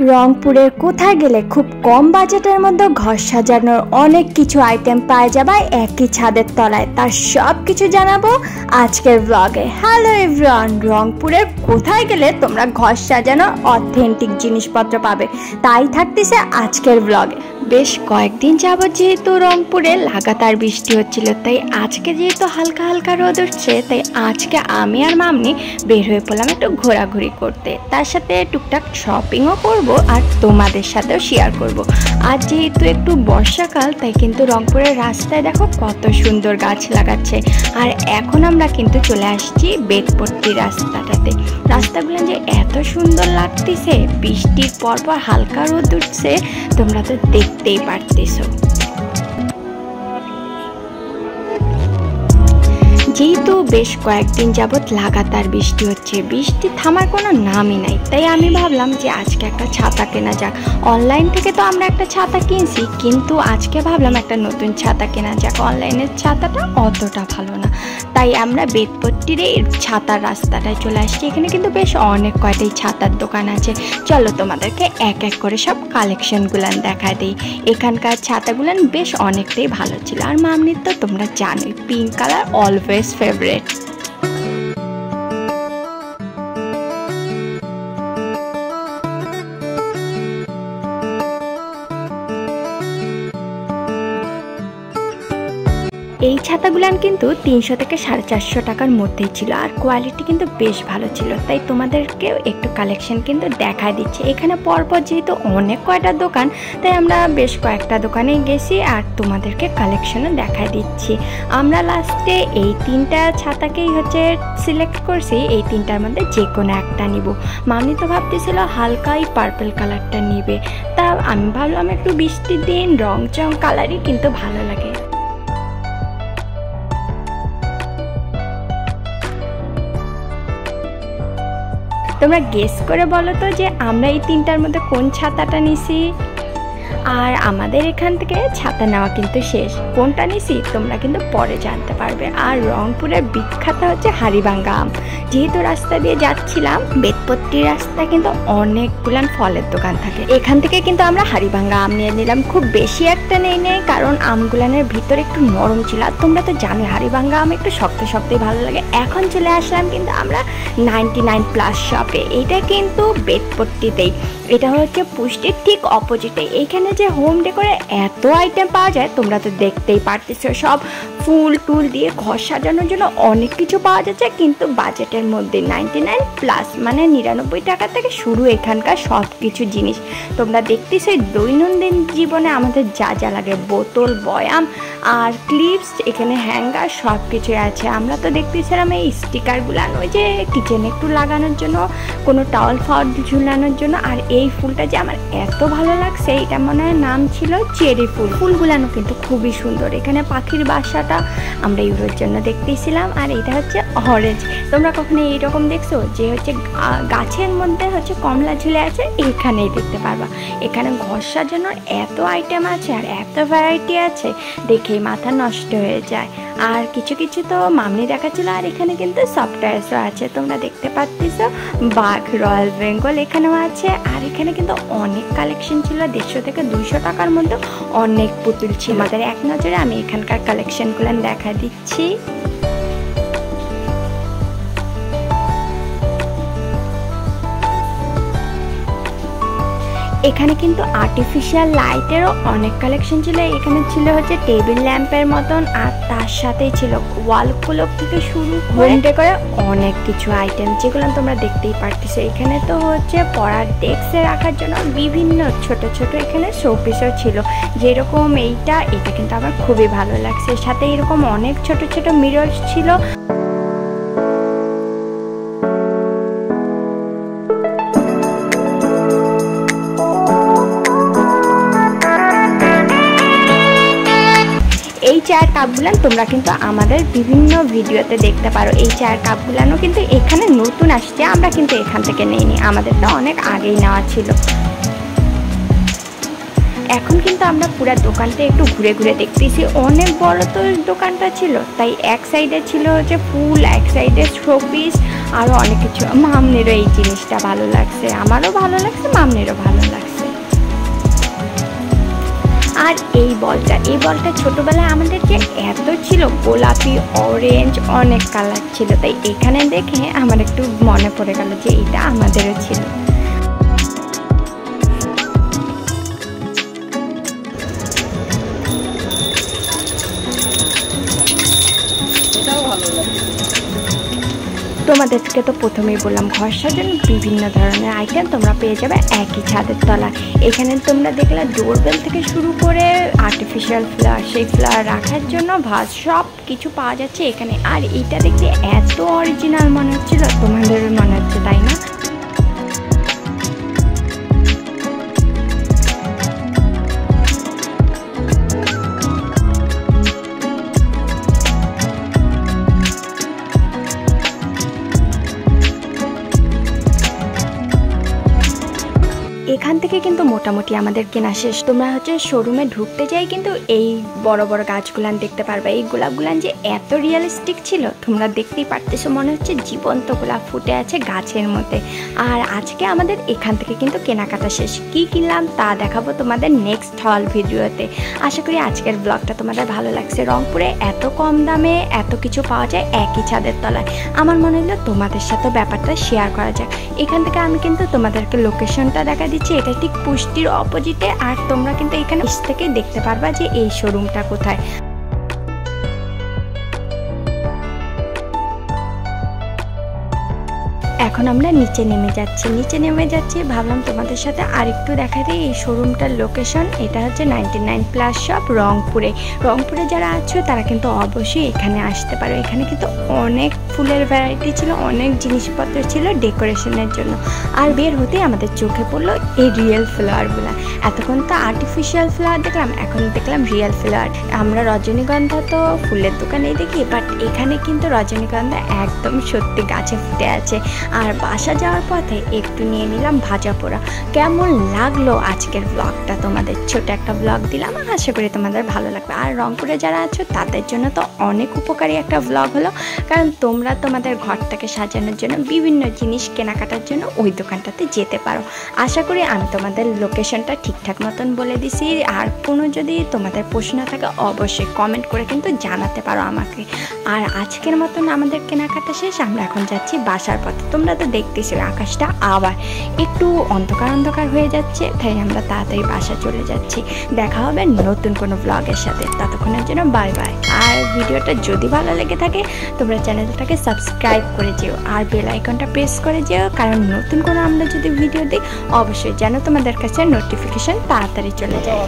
রংপুরের কোথায় গেলে খুব কম বাজেটের মধ্যে ঘর সাজানোর অনেক কিছু আইটেম পাওয়া যাবে একই ছাদের তলায়, তার সব কিছু জানাবো আজকের ব্লগে। হ্যালো এভরিওয়ান, রংপুরের কোথায় গেলে তোমরা ঘর সাজানোর অথেন্টিক জিনিসপত্র পাবে, তাই থাকতেছে আজকের ব্লগে। বেশ কয়েকদিন যাবত যেহেতু রংপুরে লাগাতার বৃষ্টি হচ্ছিল, তাই আজকে যেহেতু হালকা হালকা রোদ উঠছে, তাই আজকে আমি আর মামনি বের হয়ে পড়লাম একটু ঘোরাঘুরি করতে, তার সাথে টুকটাক শপিংও করব আর তোমাদের সাথেও শেয়ার করব। আর যেহেতু একটু বর্ষাকাল, তাই কিন্তু রংপুরের রাস্তায় দেখো কত সুন্দর গাছ লাগাচ্ছে। আর এখন আমরা কিন্তু চলে আসছি বেতপট্টি রাস্তাটাতে। রাস্তাগুলো যে এত সুন্দর লাগতেছে, বৃষ্টির পরপর হালকা রোদ উঠছে, তোমরা তো দেখতেই পারতেছো। যেহেতু বেশ কয়েকদিন যাবৎ লাগাতার বৃষ্টি হচ্ছে, বৃষ্টি থামার কোনো নামই নাই, তাই আমি ভাবলাম যে আজকে একটা ছাতা কেনা যাক। অনলাইন থেকে তো আমরা একটা ছাতা কিনছি, কিন্তু আজকে ভাবলাম একটা নতুন ছাতা কেনা যাক। অনলাইনের ছাতাটা অতটা ভালো না, তাই আমরা বেতপট্টির এই ছাতার রাস্তাটায় চলে আসছি। এখানে কিন্তু বেশ অনেক কয়টাই ছাতার দোকান আছে। চলো তোমাদেরকে এক এক করে সব কালেকশনগুলান দেখা দিই। এখানকার ছাতাগুলান বেশ অনেকটাই ভালো ছিল। আর মামনির তো তোমরা জানোই, পিঙ্ক কালার অলওয়েজ ফেভারিট। এই ছাতাগুলান কিন্তু 300 থেকে 450 টাকার মধ্যেই ছিল, আর কোয়ালিটি কিন্তু বেশ ভালো ছিল, তাই তোমাদেরকেও একটু কালেকশন কিন্তু দেখাই দিচ্ছে। এখানে পরপর যেহেতু অনেক কয়টা দোকান, তাই আমরা বেশ কয়েকটা দোকানে গেছি আর তোমাদেরকে কালেকশনও দেখাই দিচ্ছি। আমরা লাস্টে এই 3টা ছাতাকেই সিলেক্ট করছি, এই 3টার মধ্যে যে কোনো একটা নিব। মামনি তো ভাবতেছিল হালকাই পার্পল কালারটা নিবে, তা আমি ভাবলাম একটু বৃষ্টির দিন রং চং কালারই কিন্তু ভালো লাগে। তোমরা গেস করে বলো তো যে আমরা এই 3টার মধ্যে কোন ছাতাটা নিছি। আর আমাদের এখান থেকে ছাতা নেওয়া কিন্তু শেষ, কোনটা নিছি তোমরা কিন্তু পরে জানতে পারবে। আর রংপুরের বিখ্যাত হচ্ছে হাড়িভাঙ্গা আম। যেহেতু রাস্তা দিয়ে যাচ্ছিলাম, বেতপট্টির রাস্তায় কিন্তু অনেকগুলান ফলের দোকান থাকে, এখান থেকে কিন্তু আমরা হাড়িভাঙ্গা আম নিয়ে নিলাম। খুব বেশি একটা নেই, কারণ আমগুলানের ভিতরে একটু নরম ছিল। আর তোমরা তো জানো হাড়িভাঙ্গা আম একটু শক্ত শক্তই ভালো লাগে। এখন চলে আসলাম কিন্তু আমরা 99+ শপে। এটা কিন্তু বেতপট্টিতেই, এটা হচ্ছে পুষ্টির ঠিক অপোজিটে। এইখানে যে হোম ডেকোরে এত আইটেম পাওয়া যায়, তোমরা তো দেখতেই পারতেছো। সব ফুল টুল দিয়ে ঘর সাজানোর জন্য অনেক কিছু পাওয়া যাচ্ছে, কিন্তু বাজেটের মধ্যে 99+, মানে 99 টাকা থেকে শুরু এখানকার সব কিছু জিনিস। তোমরা দেখতেছো দৈনন্দিন জীবনে আমাদের যা যা লাগে, বোতল, বয়াম আর ক্লিপস, এখানে হ্যাঙ্গার সব কিছু আছে। আমরা তো দেখতেছিলাম এই স্টিকারগুলান, ওই যে কিচেনে একটু লাগানোর জন্য, কোনো টাওয়াল ফাওয়াল ঝুলানোর জন্য। আর এই ফুলটা যে আমার এত ভালো লাগছে, এটা মনে হয় নাম ছিল চেরি ফুল। ফুলগুলানো কিন্তু খুবই সুন্দর। এখানে পাখির বাসাটা আমরা ইউরোর জন্য দেখতেছিলাম। আর এটা হচ্ছে অরেঞ্জ। তোমরা কখনো এইরকম দেখছো যে গাছের মধ্যে কমলা ঝুলে আছে? এখানেই দেখতে পারবা। এখানে ঘর সাজানোর এত আইটেম আছে আর এত ভ্যারাইটি আছে, দেখেই মাথা নষ্ট হয়ে যায়। আর কিছু কিছু তো মামনি দেখাচ্ছিল। আর এখানে কিন্তু সফটওয়্যারসও আছে, তোমরা দেখতে পাচ্ছ। বাঘ, রয়্যাল বেঙ্গল এখানেও আছে। আর এখানে কিন্তু অনেক কালেকশন ছিল, 150 থেকে 200 টাকার মধ্যে অনেক পুতুল ছিল। আমাদের এক নজরে আমি এখানকার কালেকশনগুলো দেখা দিচ্ছি। এখানে কিন্তু আর্টিফিশিয়াল লাইটেরও অনেক কালেকশন ছিল। এখানে ছিল টেবিল ল্যাম্পের মতন, আর তার সাথেই ছিল ওয়াল ক্লক থেকে শুরু হোম ডেকোরে অনেক কিছু আইটেম, যেগুলো তোমরা দেখতেই পারতেছো। এখানে তো পড়ার ডেস্কে রাখার জন্য বিভিন্ন ছোট ছোট এখানে শোপিসও ছিল, যেরকম এটা কিন্তু আমার খুবই ভালো লাগছে। সাথে এরকম অনেক ছোট ছোট মিরর ছিল। এই চায়ের কাপগুলান তোমরা কিন্তু আমাদের বিভিন্ন ভিডিওতে দেখতে পারো। এই চায়ের কাপগুলানও কিন্তু এখানে নতুন আসছে, আমরা কিন্তু এখান থেকে নেইনি, আমাদেরটা অনেক আগেই নেওয়া ছিল। এখন কিন্তু আমরা পুরো দোকানটা একটু ঘুরে ঘুরে দেখতেছি। অনেক বড় তো দোকানটা ছিল, তাই এক সাইডে ছিল ফুল, এক সাইডে শোপিস, আরও অনেক কিছু। মামনিরও এই জিনিসটা ভালো লাগছে, আমারও ভালো লাগছে, মামনিরও ভালো লাগছে। আর এই বলটা ছোটোবেলায় আমাদের যে এত ছিল, গোলাপি, অরেঞ্জ, অনেক কালার ছিল, তাই এখানে দেখে আমার একটু মনে পড়ে গেল যে এটা আমাদেরও ছিল। তোমাদেরকে তো প্রথমেই বললাম ঘর সাজানোর বিভিন্ন ধরনের আইটেম তোমরা পেয়ে যাবে একই ছাদের তলায়। এখানে তোমরা দেখলে ডোরবেল থেকে শুরু করে আর্টিফিশিয়াল ফ্লাওয়ার, সেই ফ্লাওয়ার রাখার জন্য ভাস, সব কিছু পাওয়া যাচ্ছে এখানে। আর এইটা দেখতে এত অরিজিনাল মনে হচ্ছিল, তোমাদের মনে হচ্ছে তাই না? এখান থেকে কিন্তু মোটামুটি আমাদের কেনা শেষ। তোমরা হচ্ছে শোরুমে ঢুকতে যাই কিন্তু এই বড় বড় গাছগুলান দেখতে পারবে। এই গোলাপগুলান যে এত রিয়েলিস্টিক ছিল তোমরা দেখতেই পারতেছো, মনে হচ্ছে জীবন্ত গোলাপ ফুটে আছে গাছের মধ্যে। আর আজকে আমাদের এখান থেকে কিন্তু কেনাকাটা শেষ। কি কিনলাম তা দেখাবো তোমাদের নেক্সট হল ভিডিওতে। আশা করি আজকের ব্লগটা তোমাদের ভালো লাগছে। রংপুরে এত কম দামে এত কিছু পাওয়া যায় একই ছাদের তলায়, আমার মনে হলো তোমাদের সাথে ব্যাপারটা শেয়ার করা যাক। এখান থেকে আমি কিন্তু তোমাদেরকে লোকেশনটা দেখা দিচ্ছি, এটা ঠিক পুষ্টির অপোজিটে। আর তোমরা কিন্তু এখানে থেকে দেখতে পারবা যে এই শোরুমটা কোথায়। এখন আমরা নিচে নেমে যাচ্ছি। ভাবলাম তোমাদের সাথে আরেকটু দেখা দিই এই শোরুমটার লোকেশন। এটা হচ্ছে 99 প্লাস শপ রংপুরে। রংপুরে যারা আছো তারা কিন্তু অবশ্যই এখানে আসতে পারো। এখানে কিন্তু অনেক ফুলের ভ্যারাইটি ছিল, অনেক জিনিসপত্র ছিল ডেকোরেশনের জন্য। আর বের হতে আমাদের চোখে পড়লো এই রিয়েল ফ্লাওয়ারগুলো। এতক্ষণ তো আর্টিফিশিয়াল ফ্লাওয়ার দেখলাম, এখন দেখলাম রিয়েল ফ্লাওয়ার। আমরা রজনীগন্ধা তো ফুলের দোকানেই দেখি, বাট এখানে কিন্তু রজনীগন্ধা একদম সত্যি গাছে ফুটে আছে। আর বাসা যাওয়ার পথে একটু নিয়ে নিলাম ভাজা পোড়া। কেমন লাগলো আজকের ব্লগটা? তোমাদের ছোট একটা ব্লগ দিলাম, আশা করি তোমাদের ভালো লাগবে। আর রংপুরে যারা আছো তাদের জন্য তো অনেক উপকারী একটা ব্লগ হলো, কারণ তোমরা তোমাদের ঘরটাকে সাজানোর জন্য বিভিন্ন জিনিস কেনাকাটার জন্য ওই দোকানটাতে যেতে পারো। আশা করি আমি তোমাদের লোকেশনটা ঠিকঠাক মতন বলে দিছি। আর কোনো যদি তোমাদের প্রশ্ন থাকে অবশ্যই কমেন্ট করে কিন্তু জানাতে পারো আমাকে। আর আজকের মতন আমাদের কেনাকাটা শেষ, আমরা এখন যাচ্ছি বাসার পথে। তোমরা তো দেখতেছো আকাশটা আবার একটু অন্ধকার হয়ে যাচ্ছে, তাই আমরা তাড়াতাড়ি বাসা চলে যাচ্ছি। দেখা হবে নতুন কোনো ব্লগের সাথে, ততক্ষণের জন্য বাই বাই। আর ভিডিওটা যদি ভালো লেগে থাকে তোমরা চ্যানেলটাকে সাবস্ক্রাইব করে যেও আর বেল আইকনটা প্রেস করে যেও, কারণ নতুন কোনো আমরা যদি ভিডিও দিই অবশ্যই যেন তোমাদের কাছে নোটিফিকেশন তাড়াতাড়ি চলে যায়।